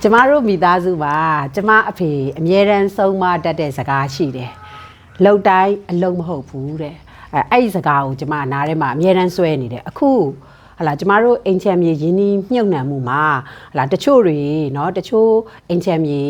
ကျမတို့မိသားစုမှာကျမအဖေအမြဲတမ်းဆုံးမတတ်တဲ့စကားရှိတယ်။လုံတိုင်းအလုံးမဟုတ်ဘူးတဲ့။အဲ့ဒီစကားကိုကျမနားထဲမှာအမြဲတမ်းဆွဲနေတယ်။အခုဟလာကျမတို့အိမ်ချမ်းမြေရင်းနှီးမြှုပ်နှံမှုမှာဟလာတချို့တွေเนาะတချို့အိမ်ချမ်းမြေ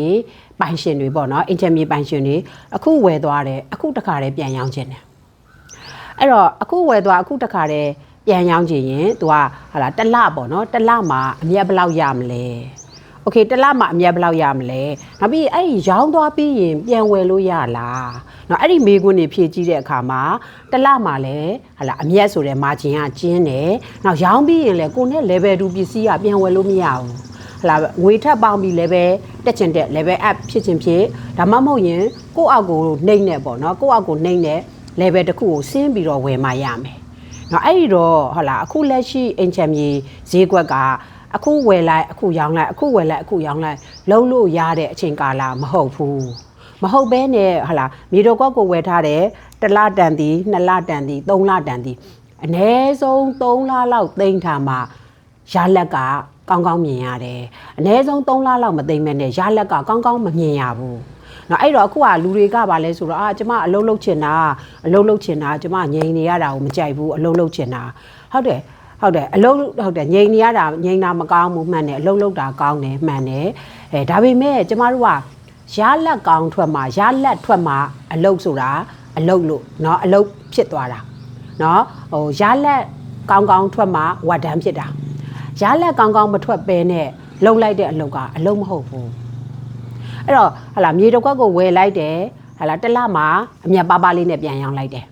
ပိုင်ရှင်တွေပေါ့เนาะအိမ်ချမ်းမြေပိုင်ရှင်တွေအခုဝယ်သွားတယ်အခုတခါတည်းပြန်ရောင်းခြင်းတယ်။အဲ့တော့အခုဝယ်သွားအခုတခါတည်းပြန်ရောင်းခြင်းရင် तू ကဟလာတစ်လပေါ့เนาะတစ်လမှာအမြတ်ဘယ်လောက်ရမလဲ။ โอเคတစ်လမှာအမြတ်ဘယ်လောက်ရမလဲနောက်ပြီးအဲ့ဒီရောင်းသွားပြီးရင်ပြန်ဝယ်လို့ရလားเนาะအဲ့ဒီမေးခွန်းတွေဖြေကြည့်တဲ့အခါမှာတစ်လမှာလည်းဟလာအမြတ်ဆိုတဲ့ margin ကကျင်းတယ်နောက်ရောင်းပြီးရင်လည်းကိုယ်နဲ့ level 2ပစ္စည်းကပြန်ဝယ်လို့မရဘူးဟလာငွေထပ်ပေါင်းပြီး level တက်ချင်တဲ့ level up ဖြစ်ချင်ဖြစ်ဒါမှမဟုတ်ရင်ကိုယ့်အောက်ကိုနှိမ့်နေပေါ့เนาะကိုယ့်အောက်ကိုနှိမ့်နေ level တစ်ခုကိုဆင်းပြီးတော့ဝယ်မှရမယ်เนาะအဲ့ဒီတော့ဟလာအခုလက်ရှိအင်ချမ်မြေဈေးကွက်ကအခုဝယ်လိုက်အခုရောင်းလိုက်အခုဝယ်လိုက်အခုရောင်းလိုက်လုံးလို့ရတဲ့အချိန်ကာလမဟုတ်ဘူးမဟုတ်ဘဲနဲ့ဟာလာမြေတော်ကောက်ကိုဝယ်ထားတယ်တစ်လတန်သည်နှစ်လတန်သည်သုံးလတန်သည်အနည်းဆုံး3လလောက်သိမ်းထားမှရလက်ကကောင်းကောင်းမြင်ရတယ်အနည်းဆုံး3လလောက်မသိမ်းမဲ့နဲ့ရလက်ကကောင်းကောင်းမမြင်ရဘူးနော်အဲ့တော့အခုကလူတွေကပါလဲဆိုတော့ကျမအလုံးလုံးချင်တာကျမငြိမ်နေရတာကိုမကြိုက်ဘူးအလုံးလုံးချင်တာဟုတ်တယ်အလုံးဟုတ်တယ်ငြိမ်နေရတာငြိမ်တာမကောင်းဘူးမှန်တယ်အလုံးလုံးတာကောင်းတယ်မှန်တယ်ဒါပေမဲ့ကျမတို့ကရလက်ကောင်းထွက်မှာရလက်ထွက်မှာအလုံးဆိုတာအလုံးလို့เนาะအလုံးဖြစ်သွားတာเนาะဟိုရလက်ကောင်းကောင်းထွက်မှာဝတ်တန်းဖြစ်တာရလက်ကောင်းကောင်းမထွက်ပဲနဲ့လှုပ်လိုက်တဲ့အလုံးကအလုံးမဟုတ်ဘူးအဲ့တော့ဟလာမြေတစ်ခွက်ကိုဝယ်လိုက်တယ်ဟလာတစ်လမှာအမြတ်ပါးပါးလေးနဲ့ပြန်ရောင်းလိုက်တယ်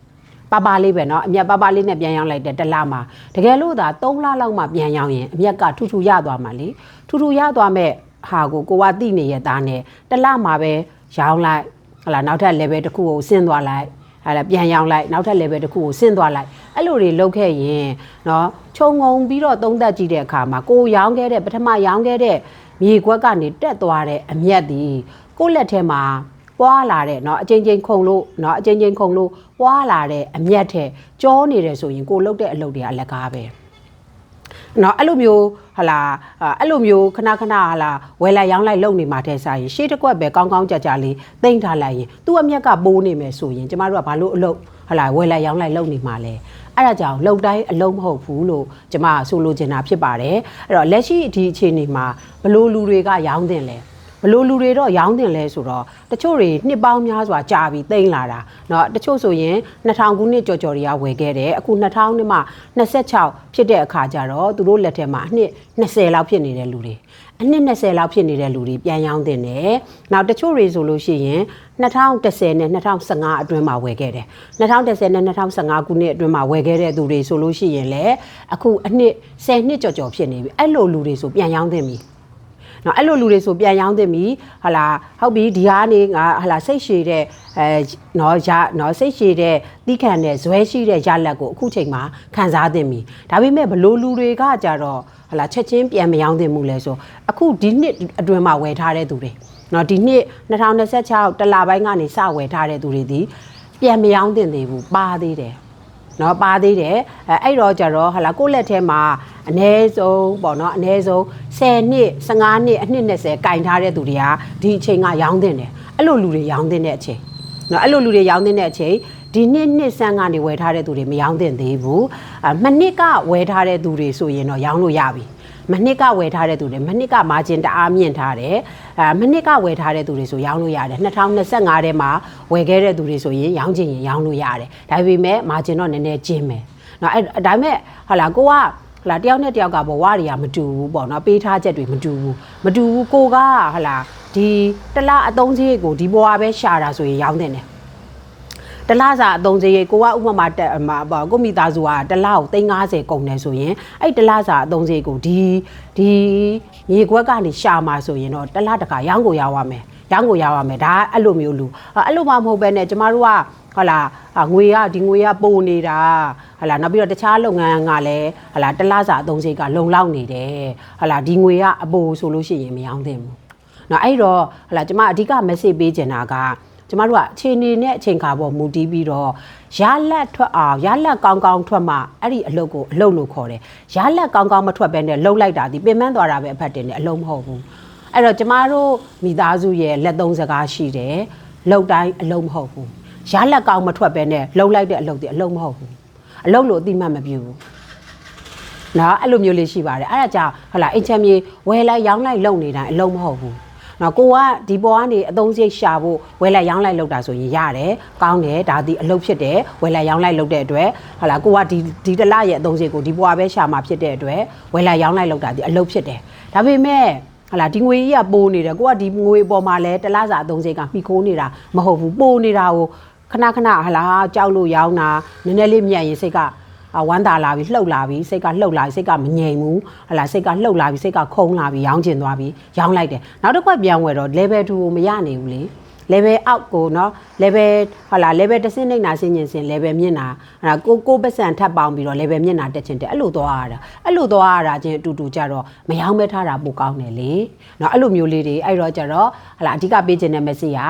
ပါပါလေးပဲเนาะအမြတ်ပါပါလေးနဲ့ပြန်ရောင်းလိုက်တဲ့တစ်လမှာတကယ်လို့သာ3လလောက်မှပြန်ရောင်းရင်အမြတ်ကထူထူရသွားမှာလေထူထူရသွားမဲ့ဟာကိုကတိနေရသားနဲ့တစ်လမှာပဲရောင်းလိုက်ဟလာနောက်ထပ် level တစ်ခုကိုဆင်းသွားလိုက်ဟလာပြန်ရောင်းလိုက်နောက်ထပ် level တစ်ခုကိုဆင်းသွားလိုက်အဲ့လိုတွေလုပ်ခဲ့ရင်เนาะခြုံငုံပြီးတော့သုံးသက်ကြည့်တဲ့အခါမှာကိုရောင်းခဲ့တဲ့ပထမရောင်းခဲ့တဲ့မြေကွက်ကနေတက်သွားတဲ့အမြတ်ဒီကိုယ့်လက်ထဲမှာပွားလာတဲ့เนาะအချင်းချင်းခုံလို့เนาะအချင်းချင်းခုံလို့ပွားလာတဲ့အမြတ်ထဲကြောနေတယ်ဆိုရင်ကိုလုတ်တဲ့အလုပ်တွေအလကားပဲเนาะအဲ့လိုမျိုးဟလာအဲ့လိုမျိုးခဏဟလာဝယ်လိုက်ရောင်းလိုက်လုပ်နေမှာတဲ့စားရင်ရှေ့တစ်ကွက်ပဲကောင်းကောင်းကြလေးသိမ့်ထားလိုက်ရင်သူ့အမြတ်ကပိုးနေမယ်ဆိုရင်ကျမတို့ကဘာလို့အလုပ်ဟလာဝယ်လိုက်ရောင်းလိုက်လုပ်နေမှာလဲအဲ့ဒါကြောင့်လုံတိုင်းအလုံးမဟုတ်ဘူးလို့ကျမဆိုလိုချင်တာဖြစ်ပါတယ်အဲ့တော့လက်ရှိဒီအခြေအနေမှာဘလို့လူတွေကရောင်းတင်လဲဘလို့လူတွေတော့ရောင်းတင်လဲဆိုတော့တချို့တွေနှစ်ပေါင်းများစွာကြာပြီးတိမ့်လာတာเนาะတချို့ဆိုရင်2000ခုနှစ်ကြော်တွေကဝယ်ခဲ့တယ်အခု2000နှစ်မှ26ဖြစ်တဲ့အခါကျတော့သူတို့လက်ထက်မှာအနှစ်20လောက်ဖြစ်နေတဲ့လူတွေအနှစ်20လောက်ဖြစ်နေတဲ့လူတွေပြန်ရောင်းတင်တယ်နောက်တချို့တွေဆိုလို့ရှိရင်2010နဲ့2015အတွင်းမှာဝယ်ခဲ့တယ်2010နဲ့2015ခုနှစ်အတွင်းမှာဝယ်ခဲ့တဲ့သူတွေဆိုလို့ရှိရင်လည်းအခုအနှစ်10နှစ်ကြော်ဖြစ်နေပြီအဲ့လိုလူတွေဆိုပြန်ရောင်းတင်ပြီနော်အဲ့လိုလူတွေဆိုပြန်ရောင်းသိပြီဟလာဟုတ်ပြီဒီကနေငါဟလာစိတ်ရှည်တဲ့နော်စိတ်ရှည်တဲ့တီးခံတဲ့ဇွဲရှိတဲ့ရလက်ကိုအခုချိန်မှာခံစားသိပြီဒါပေမဲ့ဘလို့လူတွေကကြတော့ဟလာချက်ချင်းပြန်မရောင်းသိမှုလဲဆိုအခုဒီနှစ်အတွင်းမှာဝယ်ထားတဲ့သူတွေနော်ဒီနှစ်2026တလပိုင်းကနေစဝယ်ထားတဲ့သူတွေဒီပြန်မရောင်းသိသေးဘူးပါသေးတယ်နော်ပါသေးတယ်အဲ့တော့ကြတော့ဟလာကိုယ့်လက်ထဲမှာအနည်းဆုံးပေါ့နော်အနည်းဆုံး10နှစ်15နှစ်အနှစ်20ကင်ထားတဲ့သူတွေကဒီအချိန်ကရောင်းတင်တယ်အဲ့လိုလူတွေရောင်းတင်တဲ့အချိန်နော်အဲ့လိုလူတွေရောင်းတင်တဲ့အချိန်ဒီနှစ်ဆန်းကနေဝယ်ထားတဲ့သူတွေမရောင်းတင်သေးဘူးမနှစ်ကဝယ်ထားတဲ့သူတွေဆိုရင်တော့ရောင်းလို့ရပြီမနှစ်ကဝယ်ထားတဲ့သူတွေမနှစ်ကမာဂျင်တအားမြင့်ထားတယ်မနှစ်ကဝယ်ထားတဲ့သူတွေဆိုရောင်းလို့ရတယ်2025ထဲမှာဝယ်ခဲ့တဲ့သူတွေဆိုရင်ရောင်းချင်ရင်ရောင်းလို့ရတယ်ဒါပေမဲ့မာဂျင်တော့နည်းနည်းကျင်းမယ်နော်အဲ့ဒါပေမဲ့ဟာလာကိုကဟလာတယောက်နဲ့တယောက်ကဘဝတွေကမတူဘူးပေါ့နော်ပေးထားချက်တွေမတူဘူးကိုကဟလာဒီတလားအသုံးစရိတ်ကိုဒီဘဝပဲရှာတာဆိုရင်ရောင်းတင်တယ်တလားစာအသုံးစရိတ်ကိုကဥပမာကိုမိသားစုကတလားကို350ကုန်တယ်ဆိုရင်အဲ့တလားစာအသုံးစရိတ်ကိုဒီမြေခွက်ကနေရှာမှာဆိုရင်တော့တလားတခါရောင်းကိုရောက်ရမယ်ဒါအဲ့လိုမျိုးလူအဲ့လိုမှမဟုတ်ပဲနဲ့ကျမတို့ကဟလာငွေကဒီငွေကပိုနေတာဟလာနောက်ပြီးတော့တခြားလုပ်ငန်းကလည်းဟလာတလားစာအသုံးစရိတ်ကလုံလောက်နေတယ်ဟလာဒီငွေကအပိုဆိုလို့ရှိရင်မရောင်းသင့်ဘူးเนาะအဲ့တော့ဟလာကျမအဓိက message ပေးချင်တာကကျမတို့ကအခြေအနေနဲ့အချိန်ခါပေါ်မူတည်ပြီးတော့ရလက်ထွက်အောင်ရလက်ကောင်းကောင်းထွက်မှအဲ့ဒီအလုပ်ကိုအလုပ်လို့ခေါ်တယ်ရလက်ကောင်းကောင်းမထွက်ဘဲနဲ့လှုပ်လိုက်တာဒီပင်ပန်းသွားတာပဲအဖတ်တင်တယ်အလုံးမဟုတ်ဘူး အဲ့တော့ကျမတို့မိသားစုရဲ့လက်သုံးစကားရှိတယ်လောက်တိုင်းအလုံးမဟုတ်ဘူးရလက်ကောင်းမထွက်ပဲနဲ့လှုပ်လိုက်တဲ့အလုပ်တွေအလုံးမဟုတ်ဘူးအလုပ်လို့အတိမတ်မပြူဘူးနော်အဲ့လိုမျိုးလေးရှိပါတယ်အဲ့ဒါကြောင့်ဟလာအိမ်ချမ်းမြေဝယ်လိုက်ရောင်းလိုက်လုပ်နေတိုင်းအလုံးမဟုတ်ဘူးနော်ကိုကဒီပေါ်ကနေအသုံးစရိတ်ရှာဖို့ဝယ်လိုက်ရောင်းလိုက်လုပ်တာဆိုရင်ရတယ်ကောင်းတယ်ဒါဒီအလုပ်ဖြစ်တယ်ဝယ်လိုက်ရောင်းလိုက်လုပ်တဲ့အတွက်ဟလာကိုကဒီတလရဲ့အသုံးစရိတ်ကိုဒီပေါ်ပဲရှာမှာဖြစ်တဲ့အတွက်ဝယ်လိုက်ရောင်းလိုက်လုပ်တာဒီအလုပ်ဖြစ်တယ်ဒါပေမဲ့ဟလာဒီငွေကြီးကပိုးနေတယ်ကိုကဒီငွေပေါ်မှာလဲတလစာအသုံးစရိတ်ကမှီခိုးနေတာမဟုတ်ဘူးပိုးနေတာကိုခဏဟလာကြောက်လို့ရောင်းတာနည်းနည်းလေးမြတ်ရင်စိတ်ကဝမ်းသာလာပြီလှုပ်လာပြီစိတ်ကလှုပ်လာပြီစိတ်ကမငြိမ်ဘူးဟလာစိတ်ကလှုပ်လာပြီစိတ်ကခုံလာပြီရောင်းကျင်သွားပြီရောင်းလိုက်တယ်နောက်တစ်ခွက်ပြန်ဝယ်တော့ level 2ကိုမရနိုင်ဘူးလေ level အောက်ကိုเนาะ level ဟလာ level တစ်ဆင့်နှိမ့်နာဆင်းကျင်ဆင်း level မြင့်တာကိုပတ်စံထပ်ပေါင်းပြီးတော့ level မြင့်တာတက်ချင်တယ်အဲ့လိုသွားရတာချင်းအတူတူကြတော့မရောင်းမဲထားတာပိုကောင်းတယ်လေเนาะအဲ့လိုမျိုးလေးတွေအဲ့တော့ကြတော့ဟလာအဓိကပေးခြင်းတဲ့ message က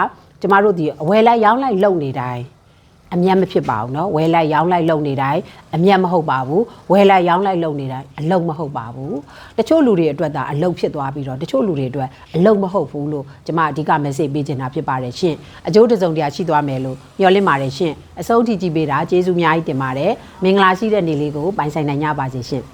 ကျမတို့ဒီအဝယ်လိုက်ရောင်းလိုက်လုပ်နေတိုင်းအမျက်မဖြစ်ပါဘူးเนาะဝယ်လိုက်ရောင်းလိုက်လုပ်နေတိုင်းအမျက်မဟုတ်ပါဘူးဝယ်လိုက်ရောင်းလိုက်လုပ်နေတိုင်းအလုံးမဟုတ်ပါဘူးတချို့လူတွေအတွက်ဒါအလုံးဖြစ်သွားပြီးတော့တချို့လူတွေအတွက်အလုံးမဟုတ်ဘူးလို့ကျွန်မအဓိက message ပေးချင်တာဖြစ်ပါတယ်ရှင်အကျိုးတစုံတရာရှိသွားမယ်လို့မျှော်လင့်ပါတယ်ရှင်အဆုံးထိကြည့်ပေးတာကျေးဇူးအများကြီးတင်ပါတယ်မင်္ဂလာရှိတဲ့နေ့လေးကိုပိုင်ဆိုင်နိုင်ကြပါစေရှင်